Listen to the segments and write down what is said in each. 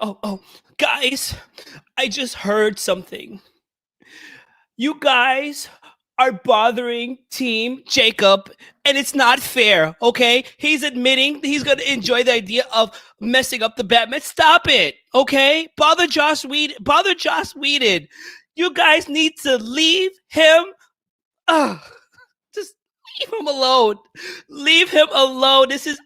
Oh, guys, I just heard something. You guys are bothering Team Jacob, and it's not fair, okay? He's admitting he's going to enjoy the idea of messing up the Batman. Stop it, okay? Bother Joss Whedon. You guys need to leave him. Just leave him alone. Leave him alone. This is...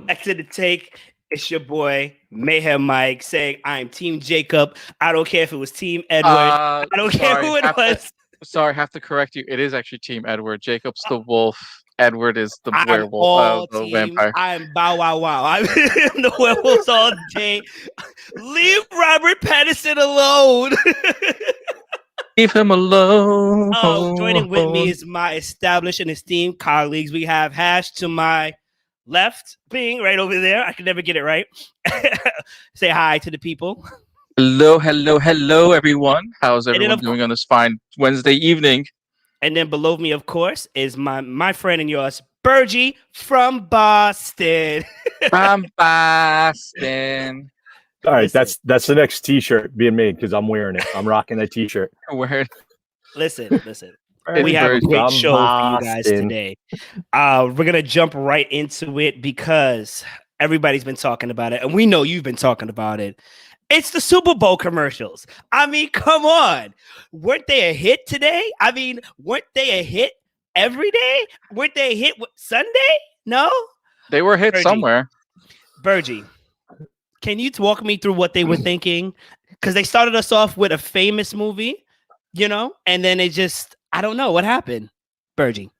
Back to the take. It's your boy Mayhem Mike saying I'm Team Jacob. I don't care if it was Team Edward. I don't care who it was. Sorry, I have to correct you. It is actually Team Edward. Jacob's the wolf. Edward is the werewolf. The vampire. I'm Bow Wow Wow. I'm the werewolves all day. Leave Robert Pattinson alone. Leave him alone. Joining with me is my established and esteemed colleagues. We have Hash to my left, being right over there. I can never get it right. Say hi to the people. Hello, everyone. How's everyone doing on this fine Wednesday evening? And then below me, of course, is my friend and yours, Bergy from Boston. From Boston. All right, that's the next T-shirt being made because I'm wearing it. I'm rocking that T-shirt. Listen. We have a great show for you guys today. We're going to jump right into it because everybody's been talking about it, and we know you've been talking about it. It's the Super Bowl commercials. I mean, come on. Weren't they a hit today? I mean, weren't they a hit every day? Weren't they a hit Sunday? No? They were a hit somewhere. Bergy, can you walk me through what they were thinking? Because they started us off with a famous movie, and then it just... I don't know what happened, Bergy.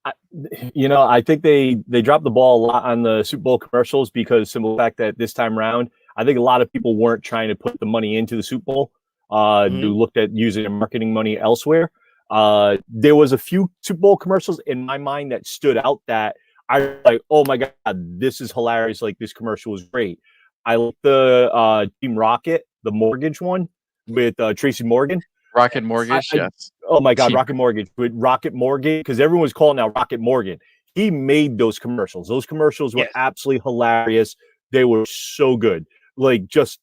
I think they dropped the ball a lot on the Super Bowl commercials because simple fact that this time around, I think a lot of people weren't trying to put the money into the Super Bowl. Who looked at using their marketing money elsewhere. There was a few Super Bowl commercials in my mind that stood out that I was like, oh my God, this is hilarious. Like this commercial was great. I like the Team Rocket, the mortgage one with Tracy Morgan. Rocket Mortgage, yes. Oh my God, Rocket Mortgage. With Rocket Mortgage, because everyone was calling out Rocket Morgan. He made those commercials. Those commercials were absolutely hilarious. They were so good. Like, just,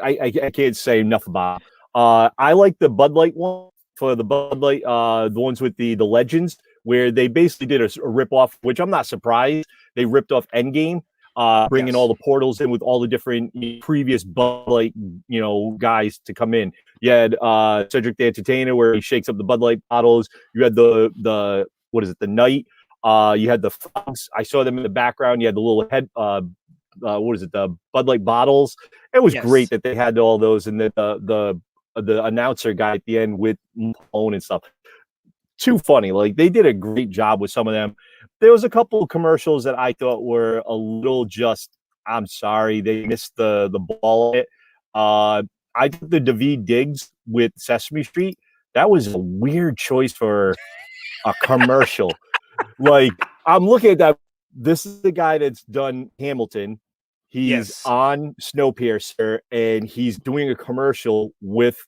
I can't say enough about it. I like the Bud Light one for the Bud Light, the ones with the legends, where they basically did a rip-off, which I'm not surprised. They ripped off Endgame. Bringing all the portals in with all the different previous Bud Light, guys to come in. You had Cedric the Entertainer where he shakes up the Bud Light bottles. You had the what is it, the Knight. You had the Frogs. I saw them in the background. You had the little head, what is it, the Bud Light bottles. It was great that they had all those, and the announcer guy at the end with Malone and stuff. Too funny. Like they did a great job with some of them. There was a couple of commercials that I thought were a little I'm sorry, they missed the ball. I think the Daveed Diggs with Sesame Street, that was a weird choice for a commercial. Like, I'm looking at that. This is the guy that's done Hamilton. He's on Snowpiercer, and he's doing a commercial with,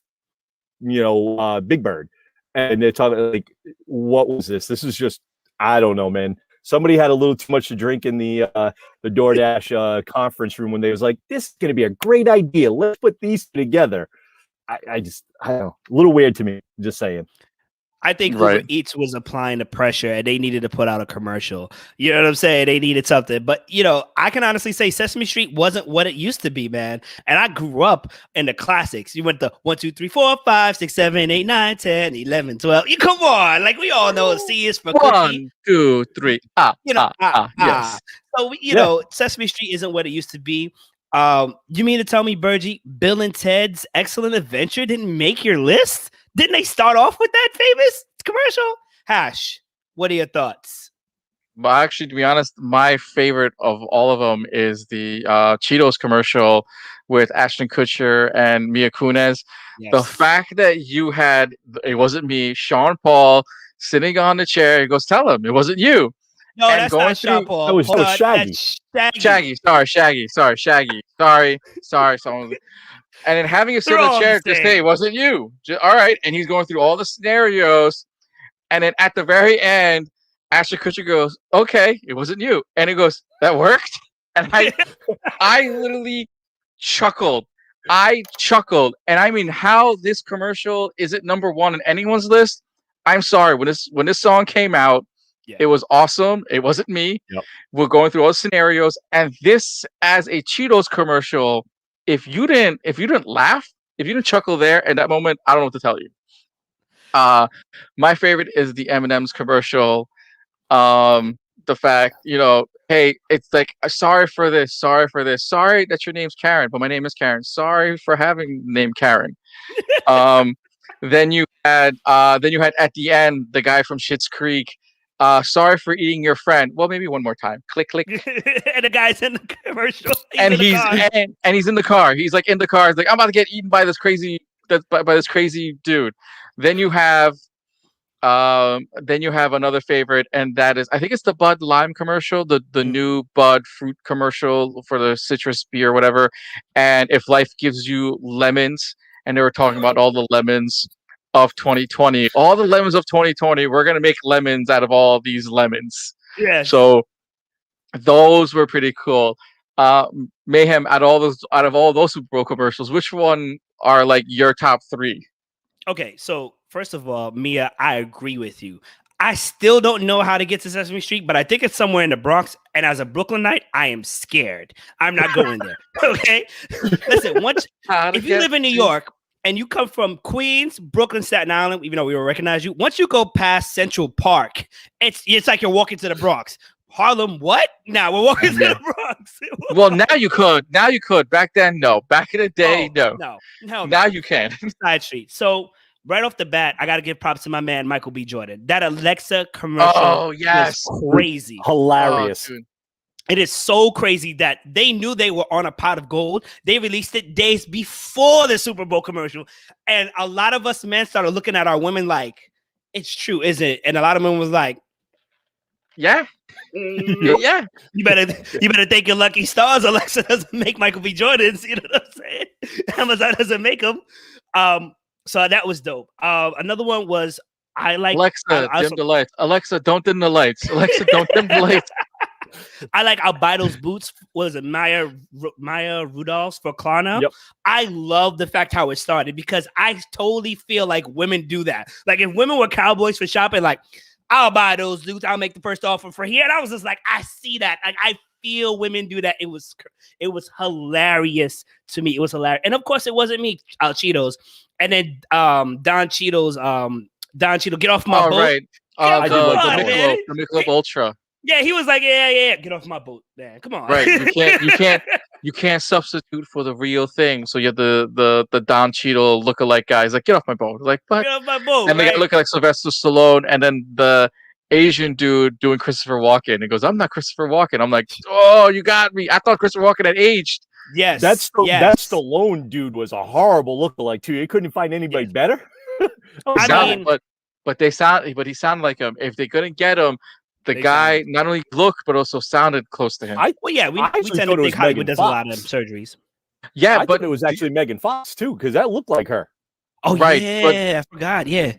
Big Bird. And they're talking like, what was this? This is just, I don't know, man. Somebody had a little too much to drink in the DoorDash conference room when they was like, this is going to be a great idea. Let's put these together. I don't know. A little weird to me, just saying. I think Uber Eats was applying the pressure and they needed to put out a commercial. You know what I'm saying? They needed something. But, I can honestly say Sesame Street wasn't what it used to be, man. And I grew up in the classics. You went to 1, 2, 3, 4, 5, 6, 7, 8, 9, 10, 11, 12. You come on. Like, we all know C is for cookie. 1, 2, 3. Yes. So, Sesame Street isn't what it used to be. You mean to tell me, Bergy, Bill and Ted's Excellent Adventure didn't make your list? Didn't they start off with that famous commercial? Hash, what are your thoughts? Well, actually, to be honest, my favorite of all of them is the Cheetos commercial with Ashton Kutcher and Mia Kunis. Yes. The fact that you had, it wasn't me, Sean Paul sitting on the chair, he goes, tell him it wasn't you. No, and that's going not Sean through- Paul. That was Hold on, Shaggy. that's Shaggy, sorry. Someone, and then having him sit They're on all the chair, the just same. say it wasn't you. All right, and he's going through all the scenarios, and then at the very end, Ashton Kutcher goes, "Okay, it wasn't you," and he goes, "That worked," and I literally chuckled. And I mean, how this commercial isn't number one on anyone's list. I'm sorry, when this song came out, it was awesome. It wasn't me. Yep. We're going through all the scenarios, and this as a Cheetos commercial. If you didn't laugh, if you didn't chuckle there in that moment, I don't know what to tell you. My favorite is the M&M's commercial. The fact, hey, it's like, sorry for this, sorry that your name's Karen, but my name is Karen. Sorry for having the name Karen. Then you had at the end the guy from Schitt's Creek. Sorry for eating your friend. Well, maybe one more time. Click, click. And the guy's in the commercial. And he's in the car. He's like in the car. He's like, I'm about to get eaten by this crazy dude. Then you have another favorite, and that is, I think it's the Bud Lime commercial, the new Bud fruit commercial for the citrus beer, whatever. And if life gives you lemons, and they were talking about all the lemons of 2020, we're gonna make lemons out of all these lemons. Yeah. So those were pretty cool. Mayhem, out of all those Super Bowl commercials, which one are like your top three? Okay, so first of all, Mia, I agree with you. I still don't know how to get to Sesame Street, but I think it's somewhere in the Bronx. And as a Brooklynite, I am scared. I'm not going there. Okay, listen. If you live in New York and you come from Queens, Brooklyn, Staten Island, even though we will recognize you, once you go past Central Park, it's like you're walking to the Bronx. Harlem, what? Now we're walking to the Bronx. Well, now you could. Back then, no. Back in the day, no. Now you can. Side street. So right off the bat, I got to give props to my man, Michael B. Jordan. That Alexa commercial is crazy. Hilarious. It is so crazy that they knew they were on a pot of gold. They released it days before the Super Bowl commercial. And a lot of us men started looking at our women like, it's true, isn't it? And a lot of men was like, yeah. Yeah. You better thank your lucky stars. Alexa doesn't make Michael B. Jordans. You know what I'm saying? Amazon doesn't make them. So that was dope. Another one was Alexa, dim the lights. Alexa, don't dim the lights. Alexa, don't dim the lights. I like I'll buy those boots. What is it? Maya Rudolph's for Klarna. Yep. I love the fact how it started because I totally feel like women do that. Like if women were cowboys for shopping, like I'll buy those boots. I'll make the first offer for here. And I was just like, I see that. Like I feel women do that. It was hilarious to me. It was hilarious. And of course, it wasn't me, Cheetos. And then Don Cheetos, get off my boat. Right. The Michelob Ultra. Yeah, he was like, yeah, get off my boat, man. Come on. Right. You can't substitute for the real thing. So you have the Don Cheadle lookalike guys like, get off my boat. Like, but get off my boat. And they look like Sylvester Stallone, and then the Asian dude doing Christopher Walken. He goes, I'm not Christopher Walken. I'm like, oh, you got me. I thought Christopher Walken had aged. Yes. That Stallone dude was a horrible lookalike too. He couldn't find anybody better. But he sounded like him. If they couldn't get him, the guy not only looked but also sounded close to him. We tend to think Hollywood does a lot of surgeries. Yeah, but it was actually Megan Fox too, because that looked like her. Oh right, yeah, I forgot. Yeah,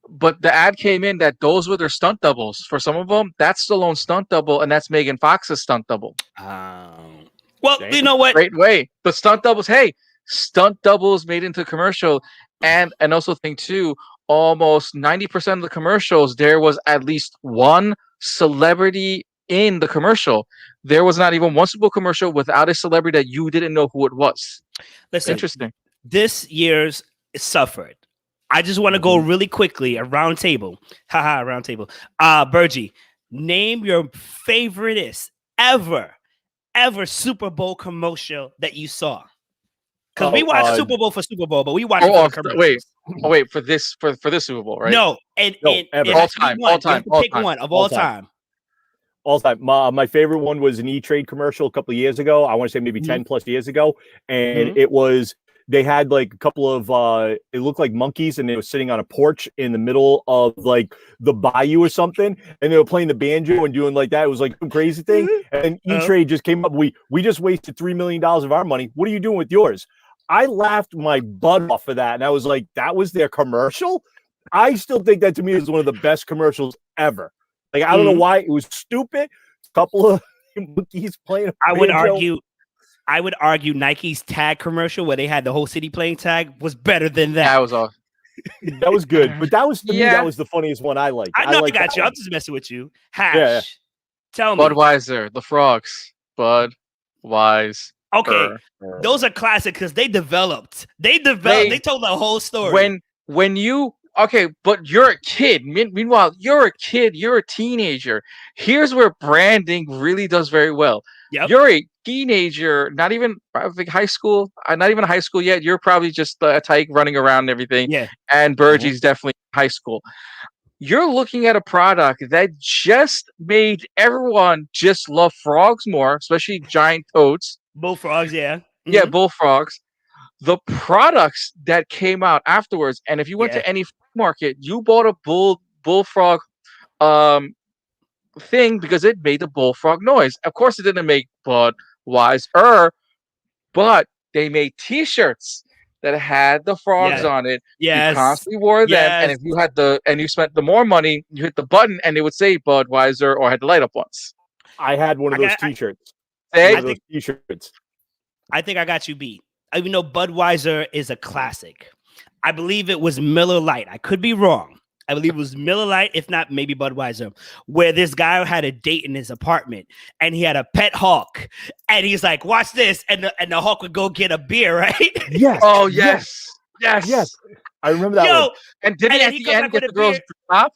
but the ad came in that those were their stunt doubles. For some of them, that's Stallone's stunt double, and that's Megan Fox's stunt double. Well, you know what? Great way. The stunt doubles. Hey, stunt doubles made into commercial, and also thing too. Almost 90% of the commercials, there was at least one celebrity in the commercial. There was not even one Super Bowl commercial without a celebrity that you didn't know who it was. Listen, interesting. This year's suffered. I just want to go really quickly a round table. Round table. Bergy, name your favoriteest ever ever Super Bowl commercial that you saw? Because we watched Super Bowl for Super Bowl, but we watched wait, for this Super Bowl, right? No, and ever. it has to be one. All time, You have to pick one of all time. All time. My favorite one was an E-Trade commercial a couple of years ago. I want to say maybe 10 plus years ago. And it was, they had like a couple of, it looked like monkeys, and they were sitting on a porch in the middle of like the bayou or something. And they were playing the banjo and doing like that. It was like some crazy thing. And E-Trade just came up. We just wasted $3 million of our money. What are you doing with yours? I laughed my butt off for that. And I was like, that was their commercial? I still think that to me is one of the best commercials ever. Like, I don't know why. It was stupid. A couple of monkeys playing. I would argue Nike's tag commercial where they had the whole city playing tag was better than that. That was good. But that was, to me, that was the funniest one I liked. I know I got you. I'm just messing with you. Hash. Yeah. Tell me. Budweiser, the frogs. Budweiser. Okay. Those are classic because they developed. They told the whole story. When you but you're a kid. Meanwhile, you're a kid. You're a teenager. Here's where branding really does very well. Yep. You're a teenager, not even high school. Not even high school yet. You're probably just a tyke running around and everything. Yeah. And Bergy's definitely high school. You're looking at a product that just made everyone just love frogs more, especially giant toads. Bullfrogs, yeah. Yeah, bullfrogs. The products that came out afterwards, and if you went to any market, you bought a bullfrog thing because it made the bullfrog noise. Of course, it didn't make Budweiser, but they made T-shirts that had the frogs on it. Yes. You constantly wore them, and if you had you spent the more money, you hit the button, and it would say Budweiser or had the light up ones. I had one of those T-shirts. I think I got you beat. Even though Budweiser is a classic, I believe it was Miller Lite. I could be wrong. I believe it was Miller Lite, if not maybe Budweiser, where this guy had a date in his apartment and he had a pet hawk, and he's like, "Watch this," and the hawk would go get a beer, right? Yes. Oh yes. I remember that one. And did he at the end get the girl's drop?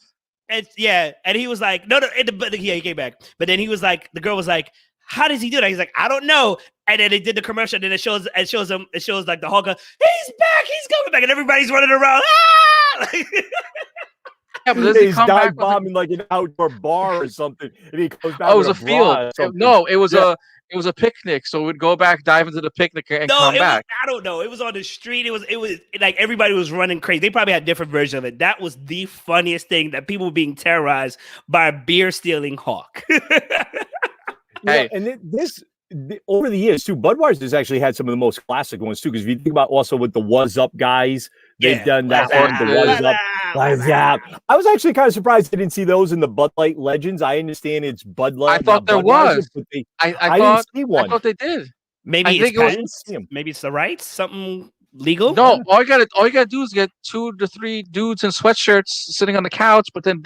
And and he was like, "No, he came back." But then he was like, the girl was like, "How does he do that?" He's like, "I don't know." And then they did the commercial, and then it shows like the Hulk, he's back, he's coming back, and everybody's running around. Ah! Yeah, but he's dive bombing like an outdoor bar or something, and he goes back. Oh, it was a field. It was a picnic, so we'd go back, dive into the picnic, and come back. I don't know. It was on the street. It was like everybody was running crazy. They probably had different versions of it. That was the funniest thing, that people were being terrorized by a beer stealing hawk. Hey, and over the years too, Budweiser's actually had some of the most classic ones too. Because if you think about also with the Was Up guys, they've done that one. The Was Up. I was actually kind of surprised I didn't see those in the Bud Light Legends. I understand it's Bud Light. I thought there was. I didn't see one. I thought they did. Maybe it's the rights, something legal. No, all you gotta do is get 2 to 3 dudes in sweatshirts sitting on the couch, but then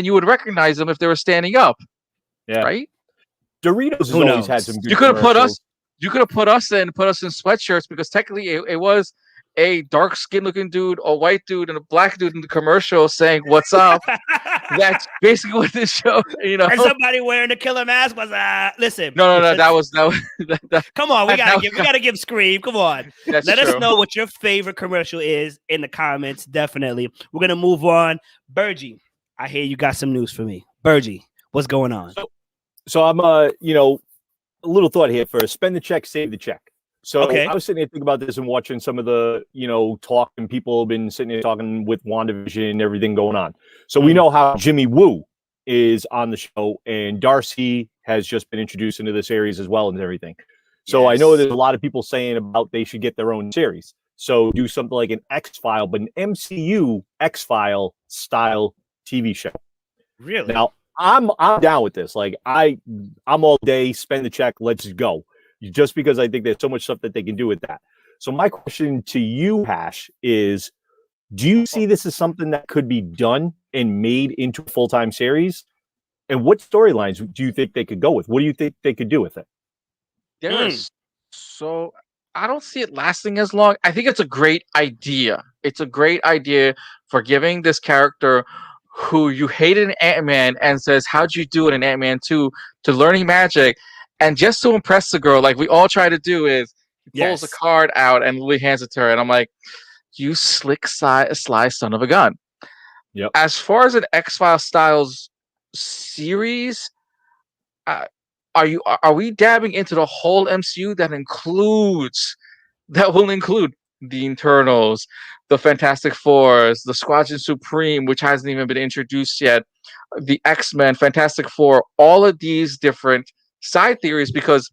you would recognize them if they were standing up. Yeah. Right. Doritos has always had some good. You could have put us in sweatshirts, because technically it was a dark skinned looking dude, a white dude, and a black dude in the commercial saying "What's up." That's basically what this show, And somebody wearing the killer mask was listen. No, that was. Come on, we gotta give Scream. Come on, let us know what your favorite commercial is in the comments. Definitely, we're gonna move on. Bergy, I hear you got some news for me. Bergy, what's going on? So I'm a little thought here for spend the check, save the check. So I was sitting here thinking about this and watching some of the, talk, and people have been sitting here talking with WandaVision and everything going on. So we know how Jimmy Woo is on the show, and Darcy has just been introduced into the series as well and everything. So I know there's a lot of people saying about they should get their own series. So do something like an X-File, but an MCU X-File style TV show. Really? Now, I'm down with this. Like I'm all day, spend the check, let's go. Just because I think there's so much stuff that they can do with that. So my question to you, Hash, is do you see this as something that could be done and made into a full-time series? And what storylines do you think they could go with? What do you think they could do with it? So I don't see it lasting as long. I think it's a great idea. It's a great idea for giving this character who you hated in Ant-Man and says, how'd you do it in Ant-Man 2, to learning magic And just to impress the girl, like we all try to do, is he pulls a Yes. card out and Lily hands it to her, and I'm like, you slick, sly son of a gun. Yep. As far as an X-Files styles series, are we dabbing into the whole MCU that will include the Internals, the Fantastic Fours, the Squadron Supreme, which hasn't even been introduced yet, the X-Men, Fantastic Four, all of these different side theories, because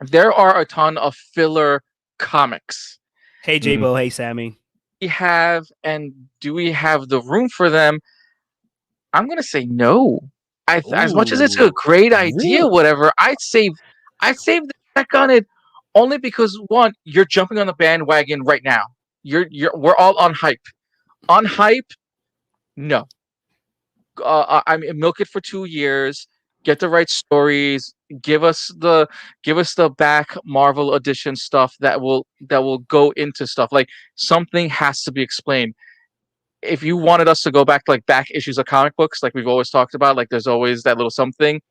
there are a ton of filler comics. Hey, J-Bo. Hey, Sammy. Do we have the room for them? I'm gonna say no. As much as it's a great idea, whatever, I'd save the check on it, only because one, you're jumping on the bandwagon right now. We're all on hype. On hype, no. I mean, milk it for 2 years. Get the right stories. Give us the back Marvel edition stuff that will go into stuff. Like, something has to be explained. If you wanted us to go back to like back issues of comic books, like we've always talked about, like there's always that little something.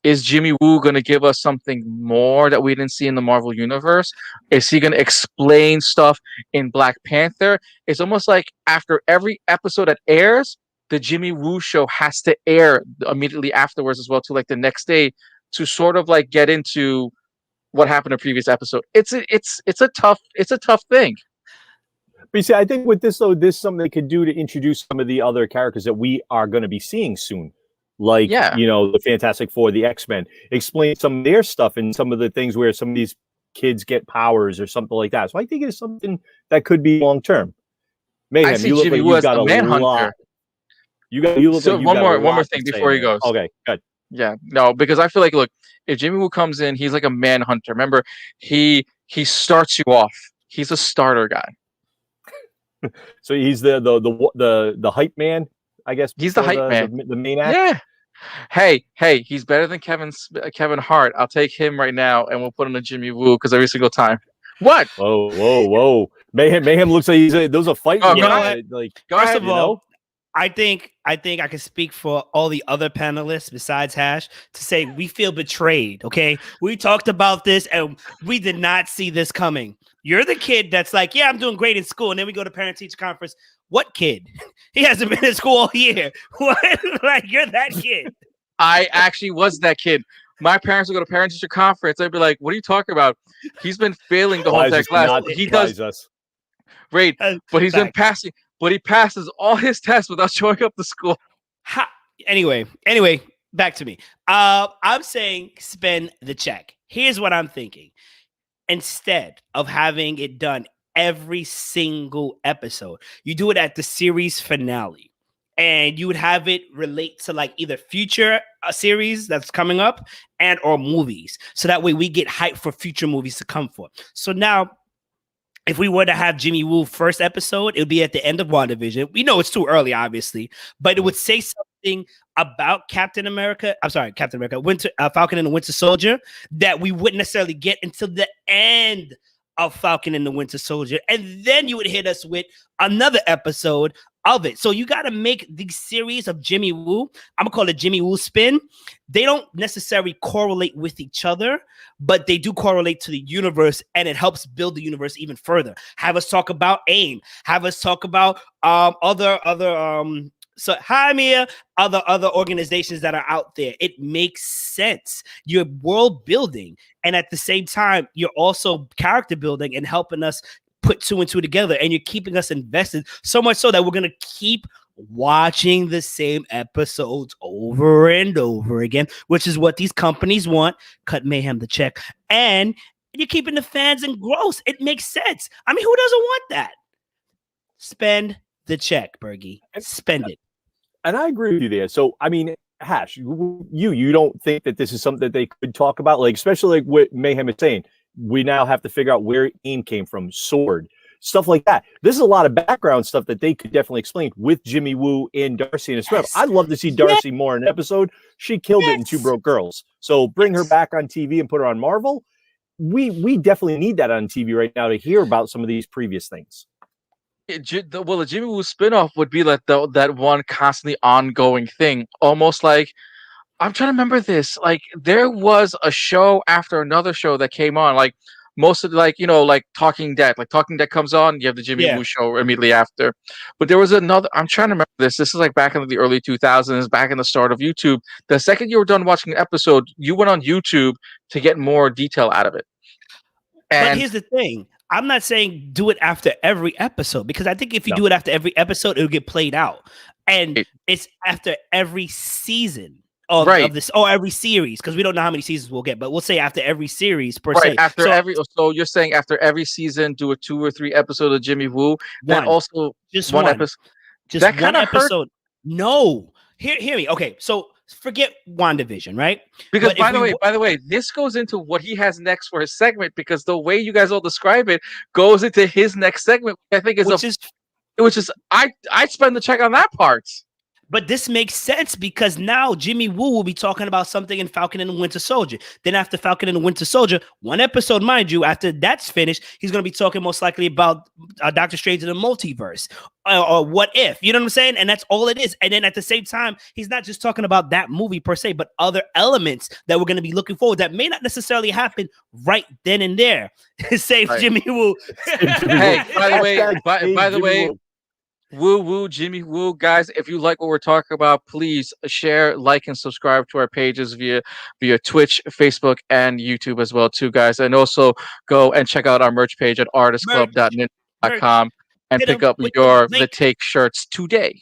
Is Jimmy Woo going to give us something more that we didn't see in the Marvel universe? Is he going to explain stuff in Black Panther? It's almost like after every episode that airs, the Jimmy Woo show has to air immediately afterwards as well, to like the next day, to sort of like get into what happened in a previous episode. It's a tough thing. But you see, I think with this though, this is something they could do to introduce some of the other characters that we are going to be seeing soon. Like, the Fantastic Four, the X-Men, explain some of their stuff and some of the things where some of these kids get powers or something like that. So I think it's something that could be long term. Mayhem, you look like you've got a lot. One more thing before he goes. Okay, good. Yeah, no, because I feel like, look, if Jimmy Woo comes in, he's like a manhunter. Remember, he starts you off. He's a starter guy. So he's the hype man, I guess. He's the hype man, the main actor. Yeah. Hey, he's better than Kevin Hart. I'll take him right now, and we'll put him to Jimmy Woo because every single time. What? Whoa! Mayhem looks like those are fighting. Oh, go ahead. First of all, I think I can speak for all the other panelists besides Hash to say we feel betrayed. Okay, we talked about this and we did not see this coming. You're the kid that's like, yeah, I'm doing great in school, and then we go to parent-teacher conference. What kid? He hasn't been in school all year. What? Like, you're that kid. I actually was that kid. My parents would go to parent-teacher conference. They'd be like, "What are you talking about? He's been failing the whole class. He does great, but he's been passing. But he passes all his tests without showing up to school." Anyway, back to me. I'm saying spend the check. Here's what I'm thinking. Instead of having it done every single episode, you do it at the series finale, and you would have it relate to like either future series that's coming up and or movies. So that way we get hyped for future movies to come for. So now, if we were to have Jimmy Woo first episode, it would be at the end of WandaVision. We know it's too early, obviously, but it would say something about Captain America, Falcon and the Winter Soldier, that we wouldn't necessarily get until the end of Falcon and the Winter Soldier. And then you would hit us with another episode of it. So you got to make these series of Jimmy Woo. I'm going to call it Jimmy Woo Spin. They don't necessarily correlate with each other, but they do correlate to the universe, and it helps build the universe even further. Have us talk about AIM. Have us talk about other organizations that are out there. It makes sense. You're world building, and at the same time, you're also character building and helping us put two and two together, and you're keeping us invested so much so that we're going to keep watching the same episodes over and over again, which is what these companies want. Cut Mayhem the check, and you're keeping the fans engrossed. It makes sense. I mean, who doesn't want that? Spend the check, Bergy. Spend it. And I agree with you there. So, I mean, Hash, you don't think that this is something that they could talk about? Like, especially like what Mayhem is saying, we now have to figure out where AIM came from, Sword, stuff like that. This is a lot of background stuff that they could definitely explain with Jimmy Woo and Darcy in a script. I'd love to see Darcy more in an episode. She killed it in Two Broke Girls. So bring her back on TV and put her on Marvel. We definitely need that on TV right now to hear about some of these previous things. The Jimmy Woo spinoff would be like that one constantly ongoing thing, almost like I'm trying to remember this. Like there was a show after another show that came on. Like most of the, like like Talking Dead. Like Talking Dead comes on, you have the Jimmy Yeah. Woo show immediately after. But there was another. I'm trying to remember this. This is like back in the early 2000s, back in the start of YouTube. The second you were done watching an episode, you went on YouTube to get more detail out of it. But And here's the thing. I'm not saying do it after every episode, because I think if you No. do it after every episode, it'll get played out. And Right. it's after every season of Right. this, or every series, because we don't know how many seasons we'll get, but we'll say after every series per right se. after So every. So you're saying after every season, do a 2 or 3 episoode of Jimmy Woo. Then one, also just one one, episode. just That one kinda hurt. episode. No, hear me. Okay, so forget WandaVision, right? Because But if by the way, this goes into what he has next for his segment. Because the way you guys all describe it goes into his next segment, which I think is which is I'd spend the check on that part. But this makes sense because now Jimmy Woo will be talking about something in Falcon and the Winter Soldier. Then after Falcon and the Winter Soldier, one episode, mind you, after that's finished, he's going to be talking most likely about Doctor Strange in the multiverse or What If. You know what I'm saying? And that's all it is. And then at the same time, he's not just talking about that movie per se, but other elements that we're going to be looking forward that may not necessarily happen right then and there. Save Right. Jimmy Woo. Hey, by the way, Hashtag by Save the Jimmy way, Woo. Woo, Jimmy Woo, guys. If you like what we're talking about, please share, like, and subscribe to our pages via Twitch, Facebook, and YouTube as well, too, guys. And also go and check out our merch page at artistclub.ninja.com and Hit pick 'em up with your the The link. Take shirts today.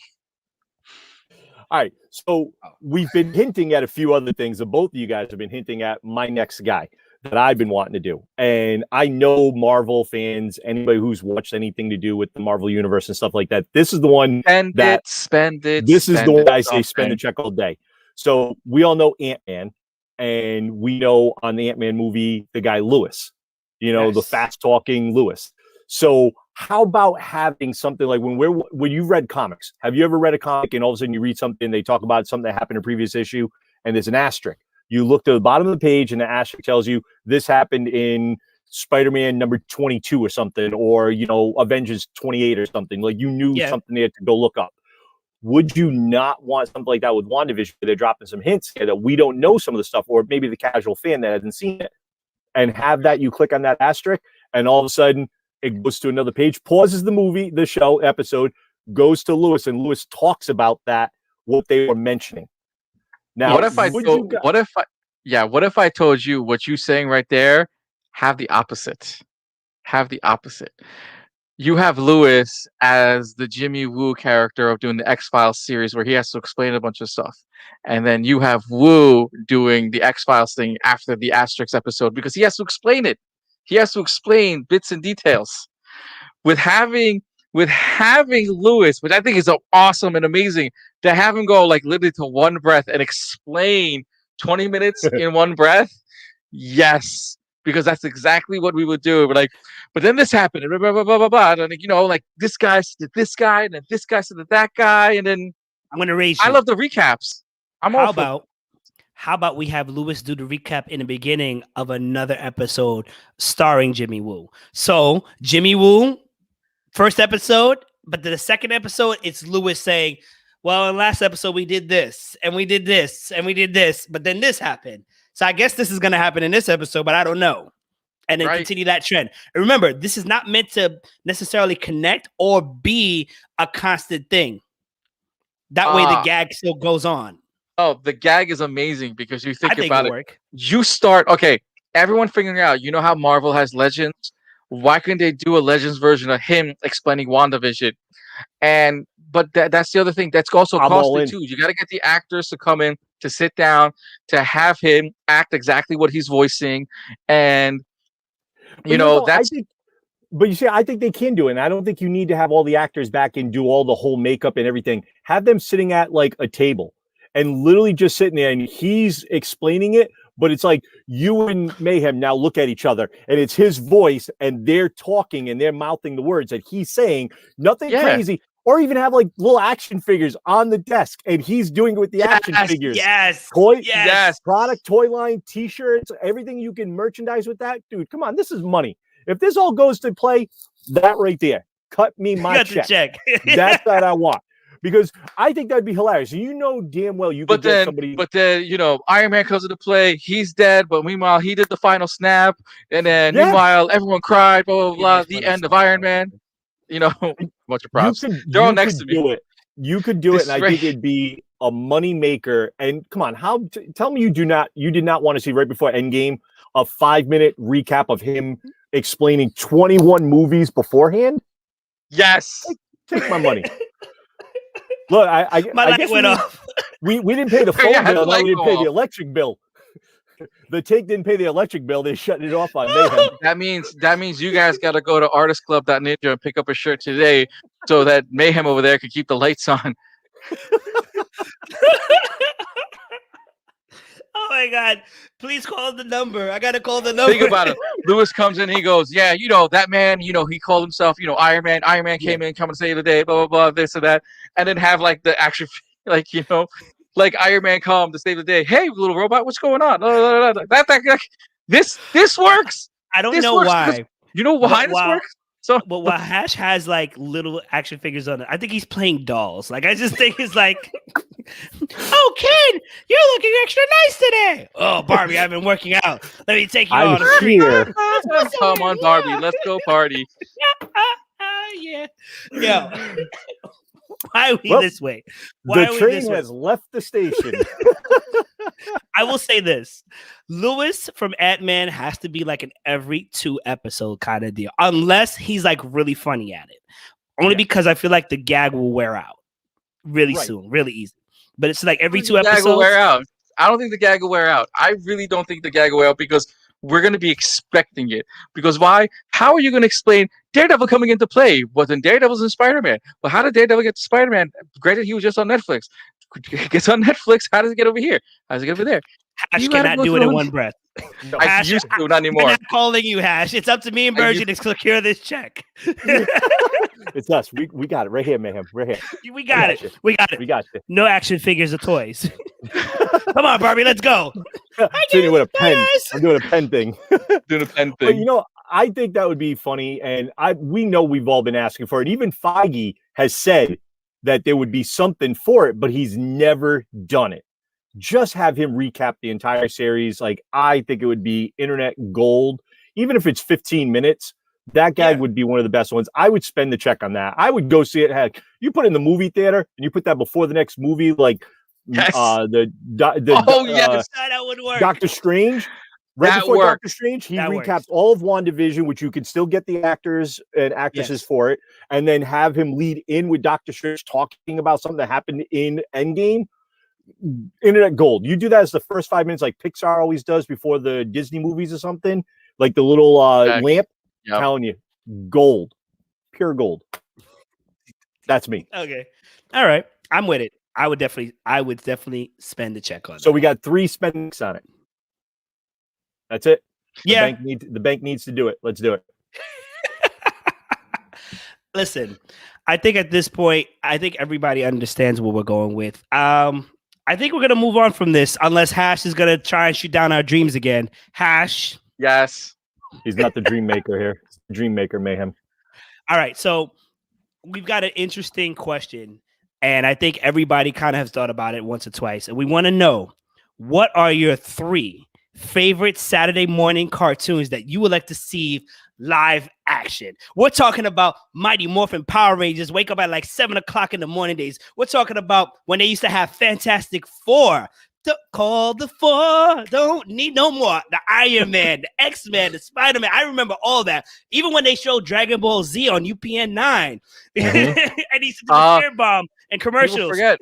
All right. So we've been hinting at a few other things that both of you guys have been hinting at my next guy that I've been wanting to do. And I know Marvel fans, anybody who's watched anything to do with the Marvel universe and stuff like that, this is the one Spend it. this is the spend one it, I say spend the check all day. So we all know Ant-Man, and we know on the Ant-Man movie, the guy Lewis, the Yes. fast talking Lewis. So how about having something like when you read comics, have you ever read a comic and all of a sudden you read something, they talk about something that happened in a previous issue and there's an asterisk. You look to the bottom of the page and the asterisk tells you this happened in Spider-Man number 22 or something, or, Avengers 28 or something. Like you knew something they had to go look up. Would you not want something like that with WandaVision? They're dropping some hints here that we don't know some of the stuff, or maybe the casual fan that hasn't seen it, and have that you click on that asterisk and all of a sudden it goes to another page, pauses the movie, the show episode, goes to Lewis, and Lewis talks about what they were mentioning. Now, what if I told you what you saying right there? Have the opposite. You have Lewis as the Jimmy Woo character of doing the X-Files series where he has to explain a bunch of stuff. And then you have Woo doing the X-Files thing after the Asterix episode because he has to explain it. He has to explain bits and details. With having Lewis, which I think is so awesome and amazing, to have him go like literally to one breath and explain 20 minutes in one breath. Yes, because that's exactly what we would do. We're like, but then this happened, and blah, blah, blah, blah, blah. And like this guy said this guy, and then this guy said that guy, and then I'm going to raise you. I love the recaps. How about we have Lewis do the recap in the beginning of another episode starring Jimmy Woo? So Jimmy Woo, first episode, but the second episode, it's Lewis saying, well, in last episode, we did this, and we did this, and we did this, but then this happened. So I guess this is going to happen in this episode, but I don't know. And then continue that trend. And remember, this is not meant to necessarily connect or be a constant thing. That way the gag still goes on. Oh, the gag is amazing because you think about it. Work. You start, everyone figuring out, how Marvel has Legends? Why couldn't they do a Legends version of him explaining WandaVision? But that's the other thing. That's also costly too. You got to get the actors to come in, to sit down, to have him act exactly what he's voicing. And, that's... But you see, I think they can do it. And I don't think you need to have all the actors back and do all the whole makeup and everything. Have them sitting at like a table and literally just sitting there and he's explaining it. But it's like you and Mayhem now look at each other and it's his voice and they're talking and they're mouthing the words that he's saying. Nothing crazy. Or even have like little action figures on the desk and he's doing it with the action figures. Yes. Product, toy line, t-shirts, everything you can merchandise with that. Dude, come on. This is money. If this all goes to play, that right there, cut me my check. Check. That's what I want. because I think that'd be hilarious. You know damn well you could get somebody. But then, Iron Man comes into play. He's dead, but meanwhile, he did the final snap. And then, meanwhile, everyone cried, blah, blah, blah. The end of Iron Man. Bunch of props. They're all next to me. You could do it, and I think it'd be a money maker. And come on, tell me you did not want to see right before Endgame a 5-minute recap of him explaining 21 movies beforehand? Yes. Take my money. Look, I guess went off. We didn't pay the phone bill. No, we didn't pay the electric bill. The take didn't pay the electric bill. They shut it off on Mayhem. That means you guys got to go to artistclub.ninja and pick up a shirt today so that Mayhem over there could keep the lights on. Oh my God. Please call the number. I got to call the number. Think about it. Lewis comes in, he goes, yeah, that man, he called himself, Iron Man. Iron Man came in, coming to save the day, blah, blah, blah, this and that. And then have like the action, like Iron Man come to save the day. Hey, little robot, what's going on? This works. I don't know why. You know why this works? So, but while Hash has like little action figures on it, I think he's playing dolls. Like I just think it's like, oh Ken, you're looking extra nice today. Oh Barbie, I've been working out. Let me take you on the street. Come on, Barbie, let's go party. Yeah. Yeah. Why are we this way? The train has left the station. I will say this. Lewis from Ant-Man has to be like an every 2 episode kind of deal. Unless he's like really funny at it. Only because I feel like the gag will wear out really soon, really easy. But it's like every 2 episodes. Will wear out. I don't think the gag will wear out. I really don't think the gag will wear out because we're going to be expecting it. Because why? How are you going to explain Daredevil coming into play? Wasn't Daredevil's in Spider-Man? Well, how did Daredevil get to Spider-Man? Granted, he was just on Netflix. Gets on Netflix. How does it get over here? How does it get over there? Hash cannot do it in one breath. No, I used to, not anymore. I'm not calling you, Hash. It's up to me and Bergy to secure this check. It's us. We got it right here, Mayhem. Right here. We got it. We got it. No action figures or toys. Come on, Barbie. Let's go. I'm doing a pen. I'm doing a pen thing. But I think that would be funny, and we know we've all been asking for it. Even Feige has said that there would be something for it, but he's never done it. Just have him recap the entire series. Like, I think it would be internet gold. Even if it's 15 minutes, that gag would be one of the best ones. I would spend the check on that. I would go see it. Heck, you put it in the movie theater and you put that before the next movie, like yes. That would work. Doctor Strange. Right before Doctor Strange, he recaps all of WandaVision, which you can still get the actors and actresses for it, and then have him lead in with Doctor Strange talking about something that happened in Endgame. Internet gold. You do that as the first 5 minutes, like Pixar always does before the Disney movies or something, like the little lamp. I'm telling you, gold, pure gold. That's me. Okay, all right, I'm with it. I would definitely spend the check on it. So we got 3 spendings on it. That's it. Yeah, the bank needs to do it. Let's do it. Listen, I think at this point, I think everybody understands what we're going with. I think we're gonna move on from this, unless Hash is gonna try and shoot down our dreams again. Hash, yes, he's not the dream maker here. It's the dream maker, Mayhem. All right, so we've got an interesting question, and I think everybody kind of has thought about it once or twice, and we want to know, what are your 3 favorite Saturday morning cartoons that you would like to see live action? We're talking about Mighty Morphin Power Rangers, wake up at like 7 o'clock in the morning days. We're talking about when they used to have Fantastic Four. Call the 4, don't need no more. The Iron Man, the X-Men, the Spider-Man. I remember all that. Even when they showed Dragon Ball Z on UPN 9. And he used to do the fear bomb and commercials. Forget.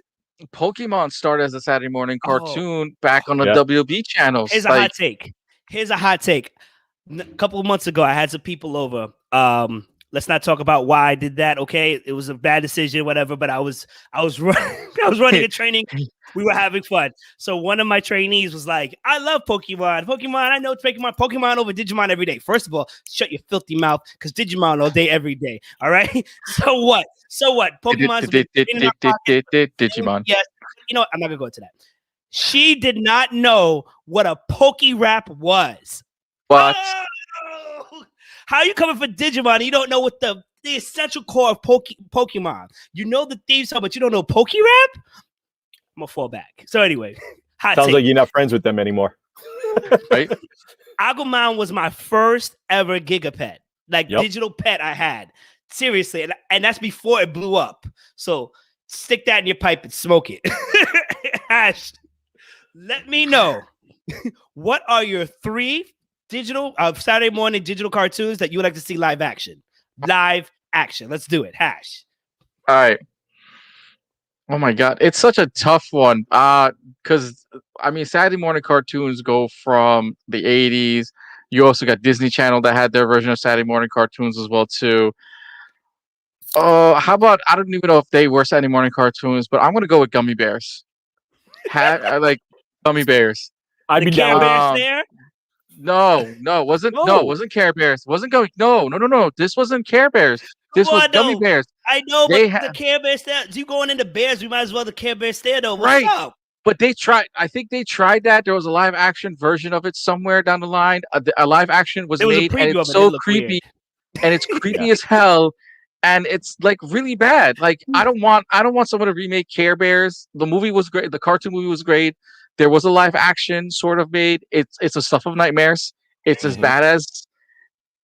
Pokemon started as a Saturday morning cartoon back on the WB channels. Here's a hot take. A couple of months ago, I had some people over. Let's not talk about why I did that. Okay, it was a bad decision, whatever. But I was running a training. We were having fun. So one of my trainees was like, "I love Pokemon. I know it's Pokemon over Digimon every day." First of all, shut your filthy mouth, because Digimon all day, every day. All right. So what? Pokemon's Digimon. Yes. You know what? I'm not gonna go into that. She did not know what a Poke-Rap was. What? Oh! How are you coming for Digimon and you don't know what the the essential core of Pokemon. You know the theme song, but you don't know Pokerap? I'm gonna fall back. So anyway, sounds like you're not friends with them anymore. Right? Agumon was my first ever Gigapet, digital pet I had. Seriously, and that's before it blew up. So stick that in your pipe and smoke it. Ash, let me know, what are your 3 digital Saturday morning digital cartoons that you would like to see live action? Live action. Let's do it. Hash. All right. Oh my God, it's such a tough one. Because I mean, Saturday morning cartoons go from the 80s. You also got Disney Channel that had their version of Saturday morning cartoons as well too. How about, I don't even know if they were Saturday morning cartoons, but I'm gonna go with Gummy Bears. I like Gummy Bears. I'd be Care down. Bears there? No, wasn't Care Bears. Wasn't going. No. This wasn't Care Bears. This was Gummy Bears. I know, but the Care Bears there. You going into Bears? We might as well the Care Bears there though. What's up? But they tried. I think they tried that. There was a live action version of it somewhere down the line. A live action was made, and it's so creepy, and it's creepy as hell, and it's like really bad. Like I don't want someone to remake Care Bears. The movie was great. The cartoon movie was great. There was a live action sort of made. It's a Stuff of Nightmares. It's as bad as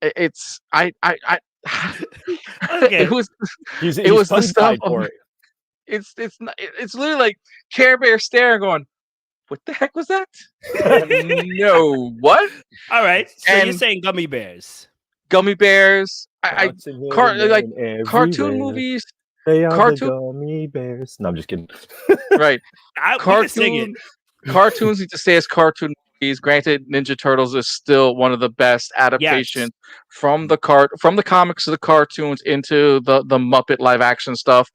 it's. Okay. It was the stuff for it. It's literally like Care Bear staring, going, "What the heck was that?" No, what? All right, so you're saying Gummy Bears? Gummy Bears. Cartoon movies. They are the Gummy Bears. No, I'm just kidding. Right. Cartoons need to stay as cartoon movies. Granted, Ninja Turtles is still one of the best adaptations from the comics to the cartoons into the Muppet live action stuff.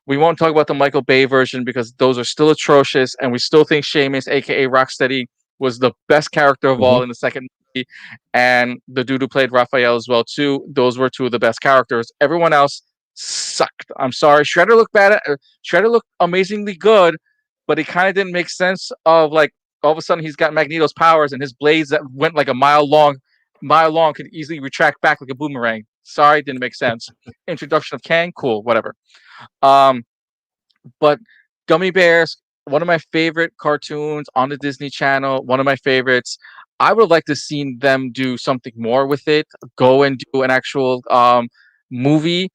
We won't talk about the Michael Bay version because those are still atrocious, and we still think Seamus, aka Rocksteady, was the best character of all in the second movie, and the dude who played Raphael as well too. Those were 2 of the best characters. Everyone else sucked. I'm sorry. Shredder looked amazingly good, but it kind of didn't make sense of like all of a sudden he's got Magneto's powers and his blades that went like a mile long could easily retract back like a boomerang. Sorry, didn't make sense. Introduction of Kang, cool, whatever. But Gummy Bears, one of my favorite cartoons on the Disney Channel, one of my favorites. I would like to see them do something more with it. Go and do an actual movie.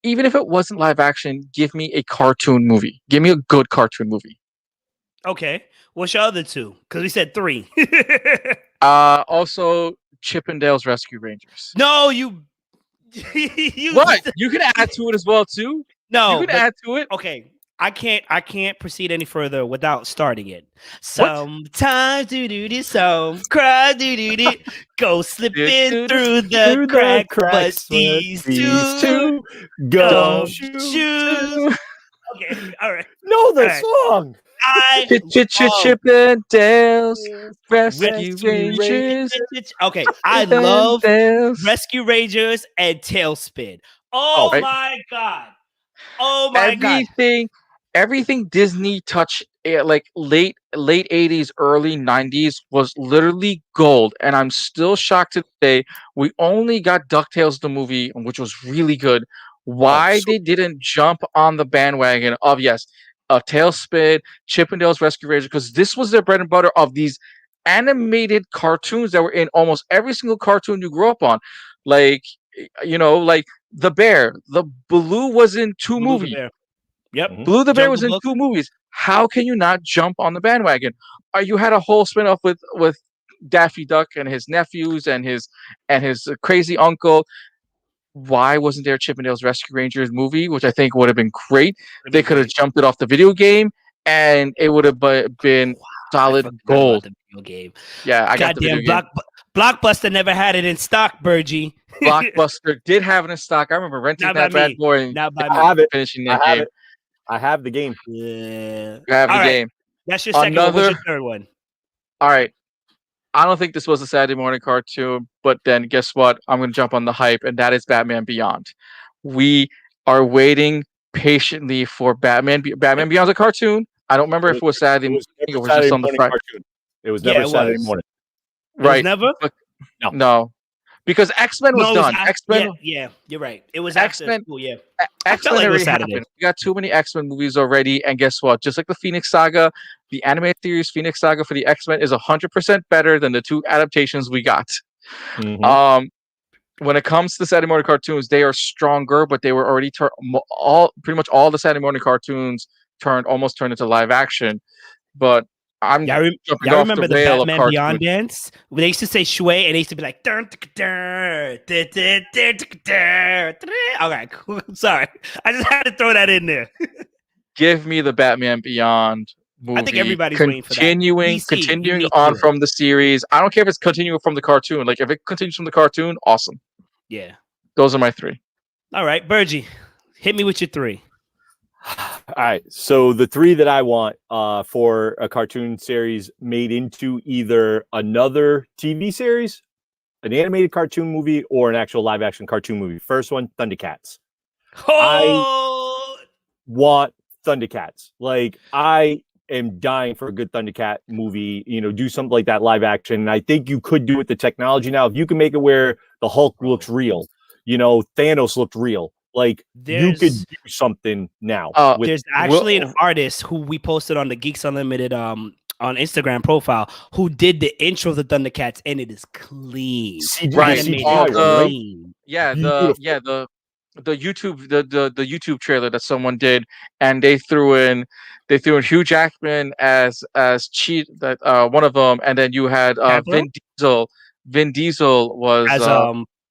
Even if it wasn't live action, give me a cartoon movie. Give me a good cartoon movie. Okay. What's your other 2? Because we said 3. Also, Chippendales Rescue Rangers. No, you what? You can add to it as well too. No, you can add to it. Okay, I can't proceed any further without starting it. Sometimes do some cry do go slipping through the cracks, but these two go shoot. Okay, all right. Know the song. Chippendales Rescue Rangers. Okay, I love Rescue Rangers and Tailspin. Oh my god! Oh my god! Everything Disney touched, like late 80s, early 90s, was literally gold, and I'm still shocked to say we only got DuckTales the movie, which was really good. Why they didn't jump on the bandwagon of Tailspin, Chippendales Rescue Rangers, because this was their bread and butter of these animated cartoons that were in almost every single cartoon you grew up on. Like, like the Bear. The Baloo was in 2 movies. Yep. Baloo the Bear was in 2 movies. How can you not jump on the bandwagon? You had a whole spin-off with Daffy Duck and his nephews and his crazy uncle. Why wasn't there a Chippendales Rescue Rangers movie, which I think would have been great? They could have jumped it off the video game, and it would have been solid gold. The video game. Yeah, I got the video game. Blockbuster never had it in stock, Bergy. Blockbuster did have it in stock. I remember renting that bad boy. Not by me. I have it. Finishing that game. I have the game. Yeah. You have the game. That's your second one. What's your third one? All right. I don't think this was a Saturday morning cartoon, but then guess what? I'm going to jump on the hype, and that is Batman Beyond. We are waiting patiently for Batman. Batman Beyond's a cartoon. I don't remember if it was Saturday morning or was just on the Friday. It was never Saturday morning. Right. Never? No. because X-Men was No, it was done. X-Men, yeah, you're right. It was X-Men, after school, yeah. I felt X-Men like it was already Saturday. happened. We got too many X-Men movies already, and guess what? Just like the Phoenix Saga, the animated series Phoenix Saga for the X-Men is 100% better than the 2 adaptations we got. Mhm. When it comes to Saturday morning cartoons, they are stronger, but they were already pretty much all the Saturday morning cartoons almost turned into live action. But I'm jumping y'all off the remember the rail of Batman cartoon. Beyond dance? They used to say "shway" and they used to be like, "Dun, dun, dun, dun, dun, dun, dun, dun." Okay, cool. Sorry, I just had to throw that in there. Give me the Batman Beyond movie. I think everybody's waiting for that. Continuing on from the series. I don't care if it's continuing from the cartoon. Like if it continues from the cartoon, awesome. Yeah. Those are my 3. All right, Bergy, hit me with your 3. All right. So the 3 that I want for a cartoon series made into either another TV series, an animated cartoon movie, or an actual live action cartoon movie. First one, Thundercats. Oh! I want Thundercats. Like I am dying for a good Thundercat movie, do something like that live action. And I think you could do it with the technology now. If you can make it where the Hulk looks real, Thanos looked real. Like you could do something now. There's actually an artist who we posted on the Geeks Unlimited on Instagram profile who did the intro of the Thundercats, and it is clean. Right. Clean. The YouTube trailer that someone did, and they threw in Hugh Jackman as one of them, and then you had Vin Diesel. Vin Diesel was as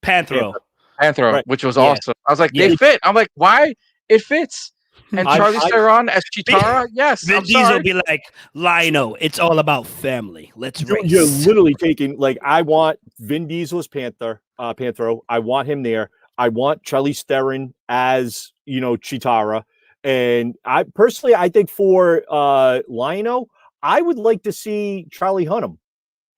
Panthro. Panthro, right. Which was awesome. I was like, they fit. I'm like, why? It fits. And Charlize Theron as Chitara, yes. Vin Diesel be like, Lionel, it's all about family. Let's race. You're literally taking, like, I want Vin Diesel as Panthro. I want him there. I want Charlize Theron as, Chitara. And I think for Lionel, I would like to see Charlie Hunnam.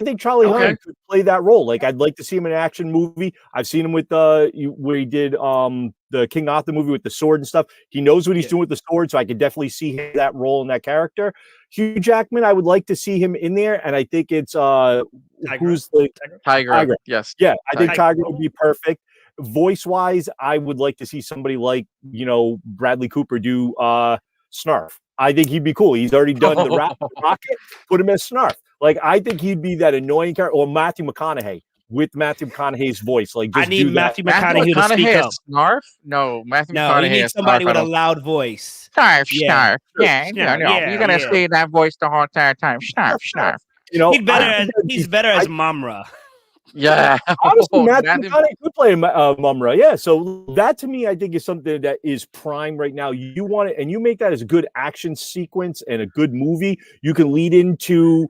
I think Charlie Hunnam could play that role. Like, I'd like to see him in an action movie. I've seen him with where he did the King Arthur movie with the sword and stuff. He knows what he's doing with the sword, so I could definitely see that role in that character. Hugh Jackman, I would like to see him in there, and I think it's who's the Tiger? Yes, yeah, I think Tiger would be perfect. Voice wise, I would like to see somebody like Bradley Cooper do Snarf. I think he'd be cool. He's already done the Rocket. Put him as Snarf. Like, I think he'd be that annoying character, or Matthew McConaughey with Matthew McConaughey's voice. Like, just I need Matthew McConaughey to speak up. Snarf? No, Matthew McConaughey. You need somebody with a loud voice. Snarf. Yeah, you're gonna say that voice the whole entire time. Snarf. He's better as Mamra. Yeah. Honestly, Matthew McConaughey could play Mumra. Yeah. So that to me, I think is something that is prime right now. You want it, and you make that as a good action sequence and a good movie. You can lead into,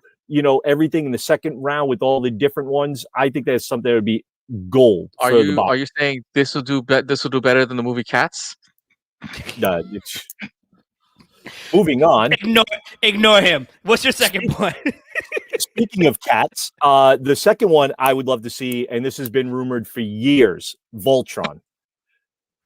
everything in the second round with all the different ones. I think that's something that would be gold. Are you saying this will do better than the movie Cats? Moving on. Ignore him. What's your second point? Speaking of Cats, the second one I would love to see, and this has been rumored for years, Voltron.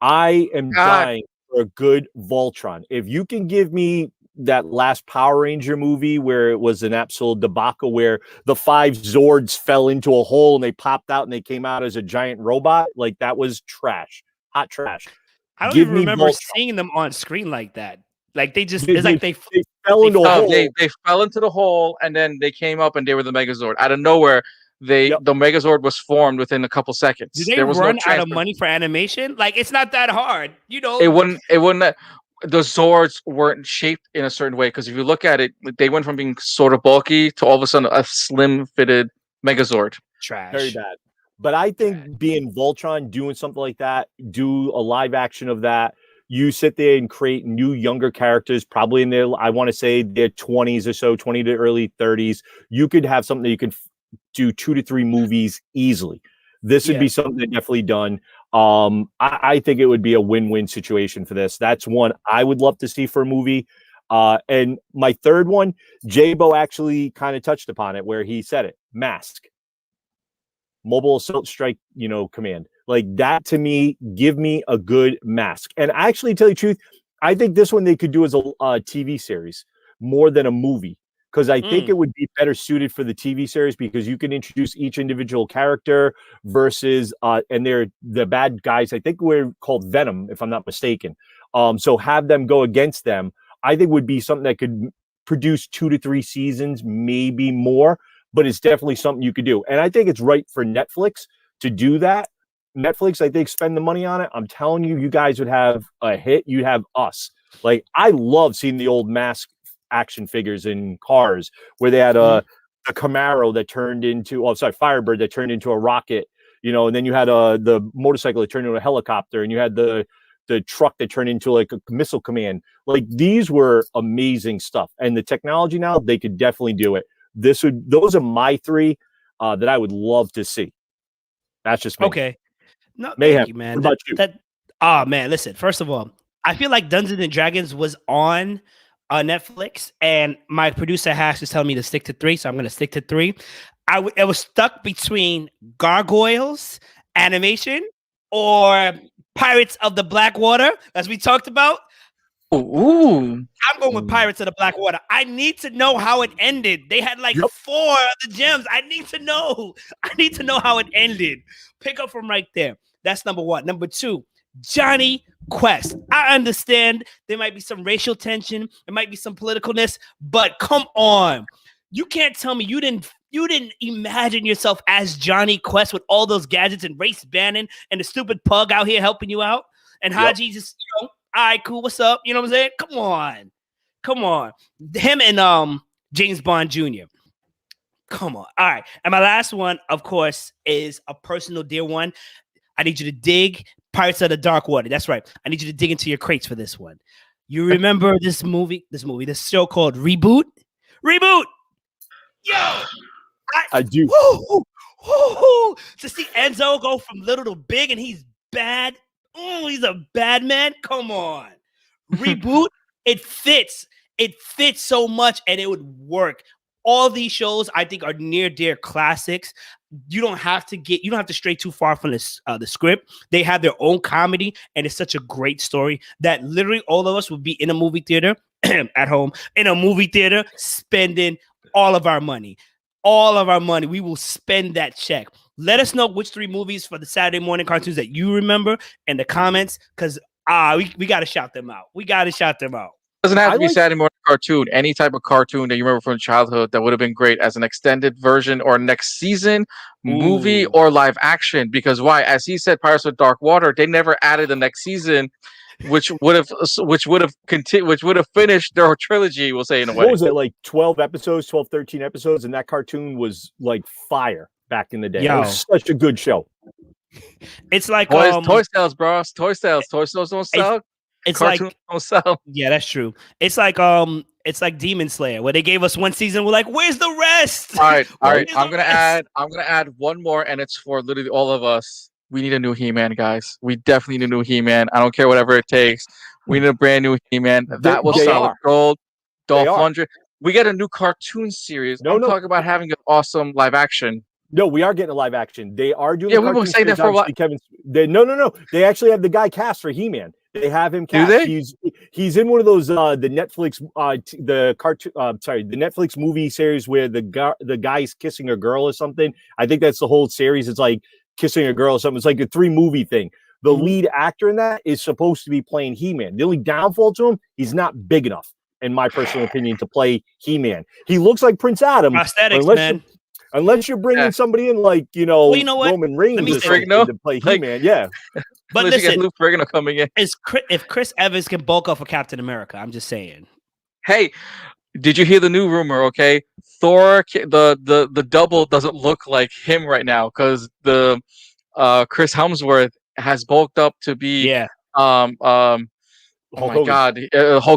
I am dying for a good Voltron. If you can give me that last Power Ranger movie where it was an absolute debacle, where the 5 Zords fell into a hole and they popped out and they came out as a giant robot, like that was trash. Hot trash. I don't even remember seeing them on screen like that. Like they fell into a hole. They fell into the hole, and then they came up, and they were the Megazord. Out of nowhere, the Megazord was formed within a couple seconds. Did they run out of money for animation? Like, it's not that hard, It wouldn't. The Zords weren't shaped in a certain way, because if you look at it, they went from being sort of bulky to all of a sudden a slim-fitted Megazord. Trash. Very bad. But I think being Voltron, doing something like that, do a live action of that. You sit there and create new, younger characters, probably in their, I want to say their 20s or so, 20 to early 30s. You could have something that you could do 2 to 3 movies easily. This would be something definitely done. I think it would be a win-win situation for this. That's one I would love to see for a movie. And my third one, J-Bo actually kind of touched upon it, where he said it, Mask. Mobile Assault Strike, Command. Like that to me, give me a good Mask. And actually, tell you the truth, I think this one they could do as a TV series more than a movie. because I think it would be better suited for the TV series because you can introduce each individual character versus and they're the bad guys. I think we're called Venom, if I'm not mistaken. So have them go against them. I think would be something that could produce 2 to 3 seasons, maybe more. But it's definitely something you could do, and I think it's right for Netflix to do that. Netflix, I think, spend the money on it. I'm telling you, you guys would have a hit. You'd have us. Like I love seeing the old Mask action figures in cars where they had a Camaro that turned into Firebird that turned into a rocket, and then you had the motorcycle that turned into a helicopter, and you had the truck that turned into like a missile command. Like these were amazing stuff, and the technology now they could definitely do it. Those are my 3 that I would love to see. That's just me. Okay. No, Mayhem. thank you, man. What about you? Man, listen, first of all, I feel like Dungeons and Dragons was on Netflix, and my producer Hash is telling me to stick to 3, so I'm going to stick to 3. I was stuck between Gargoyles animation or Pirates of the Blackwater, as we talked about. Ooh. I'm going with Pirates of the Blackwater. I need to know how it ended. They had like 4 of the gems. I need to know. I need to know how it ended. Pick up from right there. That's number 1. Number 2, Johnny Quest. I understand there might be some racial tension, there might be some politicalness, but come on. You can't tell me you didn't imagine yourself as Johnny Quest with all those gadgets and Race Bannon and the stupid pug out here helping you out. And Haji just, all right, cool, what's up? You know what I'm saying? Come on. Him and James Bond Jr. Come on. All right. And my last one, of course, is a personal dear one. I need you to dig Pirates of the Dark Water. That's right. I need you to dig into your crates for this one. You remember this show called Reboot? Reboot! Yo! I do. To see Enzo go from little to big and he's bad. Oh, he's a bad man. Come on. Reboot. It fits. It fits so much and it would work. All these shows, I think, are near dear classics. You don't have to stray too far from the script. They have their own comedy, and it's such a great story that literally all of us would be in a movie theater at home, in a movie theater, spending all of our money. All of our money. We will spend that check. Let us know which 3 movies for the Saturday morning cartoons that you remember in the comments, because we got to shout them out. Doesn't have to be Saturday morning cartoon. Any type of cartoon that you remember from childhood that would have been great as an extended version or next season, movie or live action. Because why? As he said, Pirates of Dark Water, they never added the next season, which would have finished their trilogy. We'll say in a way. What was it, like 12, 13 episodes, and that cartoon was like fire back in the day. It was such a good show. It's like toy sales, bro. Toy sales don't sell. It's cartoons don't sell. Yeah, that's true. It's like Demon Slayer, where they gave us 1 season. We're like, where's the rest? All right. I'm gonna add one more, and it's for literally all of us. We need a new He-Man, guys. We definitely need a new He-Man. I don't care whatever it takes. We need a brand new He-Man. That was solid gold. Dolph Lundgren. We get a new cartoon series. I'm talking about having an awesome live action. No, we are getting a live action. They are doing. Yeah, we were saying that for a while. No. They actually have the guy cast for He-Man. They have him cast. Do they? He's in one of those the Netflix the Netflix movie series where the guy's kissing a girl or something. I think that's the whole series. It's like kissing a girl or something. It's like a 3-movie thing. The lead actor in that is supposed to be playing He-Man. The only downfall to him, he's not big enough, in my personal opinion, to play He-Man. He looks like Prince Adam. Prosthetics, man. Unless you're bringing somebody in like, Roman Reigns to play He-Man. Yeah. But listen, Luke Ferrigno coming in. If Chris Evans can bulk up for Captain America, I'm just saying. Hey, did you hear the new rumor? Okay, Thor, the double doesn't look like him right now because the Chris Hemsworth has bulked up to be Hulk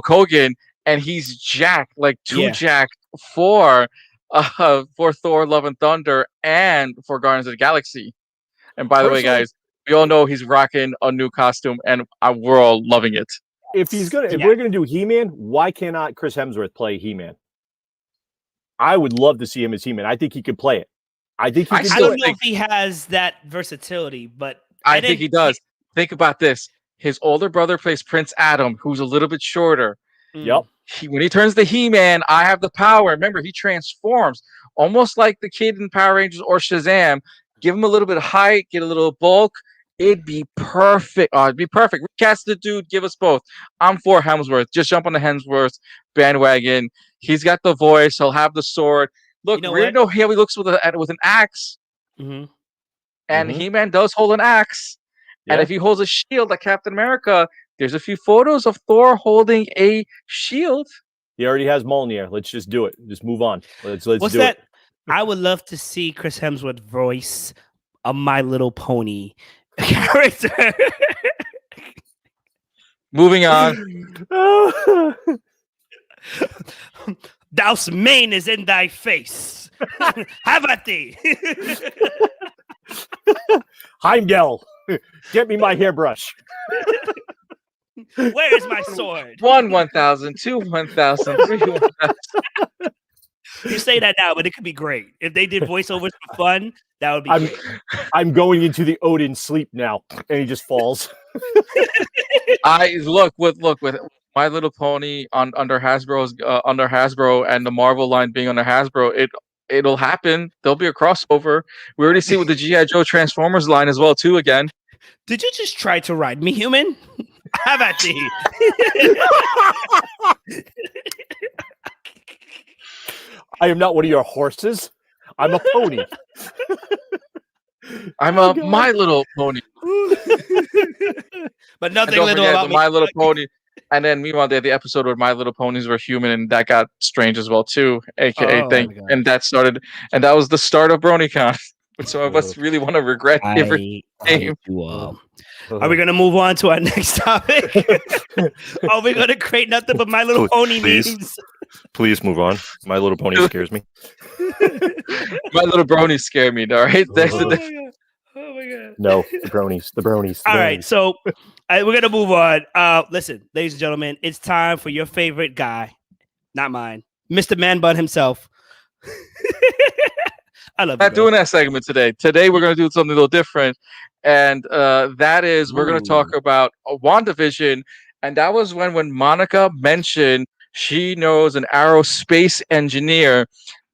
Hogan, and he's jacked, like jacked for Thor: Love and Thunder and for Guardians of the Galaxy. And by the way, guys, we all know he's rocking a new costume, and we're all loving it. If we're gonna do He-Man, why cannot Chris Hemsworth play He-Man? I would love to see him as He-Man. I think he could play it. I think he can I don't know if he has that versatility, but I think he does. Think about this: his older brother plays Prince Adam, who's a little bit shorter. Yep. when he turns to He-Man, I have the power. Remember, he transforms almost like the kid in Power Rangers or Shazam. Give him a little bit of height, get a little bulk. It'd be perfect. Oh, it'd be perfect. Recast the dude. Give us both. I'm for Hemsworth. Just jump on the Hemsworth bandwagon. He's got the voice. He'll have the sword. Look, we already know how he looks with an axe. Mm-hmm. And He-Man does hold an axe. Yeah. And if he holds a shield like Captain America, there's a few photos of Thor holding a shield. He already has Mjolnir. Let's just do it. Just move on. Let's What's do that? it. I would love to see Chris Hemsworth voice a My Little Pony character. Moving on. Thou's mane is in thy face. Have at thee. Heimdall, get me my hairbrush. Where is my sword? 1,000, 2, 1,000, 3, 1,000. You say that now, but it could be great. If they did voiceovers for fun, that would be great. I'm going into the Odin sleep now, and he just falls. Look with My Little Pony under Hasbro and the Marvel line being under Hasbro, it'll happen. There'll be a crossover. We already see with the G.I. Joe Transformers line as well too again. Did you just try to ride me, human? Have at thee. I am not one of your horses. I'm a pony. I'm My Little Pony. But nothing little about My Little Pony. And then meanwhile, they had the episode where My Little Ponies were human, and that got strange as well too. AKA and that was the start of BronyCon. Some of us really want to regret every name. Are we gonna move on to our next topic? Are we gonna create nothing but My Little Pony memes? Please move on. My Little Pony scares me. My Little Bronies scare me. All right, Oh my god. No, the bronies. All right, so we're gonna move on. Listen, ladies and gentlemen, it's time for your favorite guy, not mine, Mr. Man Bun himself. I love. Not doing that segment today. Today we're gonna do something a little different, and that is we're gonna talk about WandaVision, and that was when Monica mentioned she knows an aerospace engineer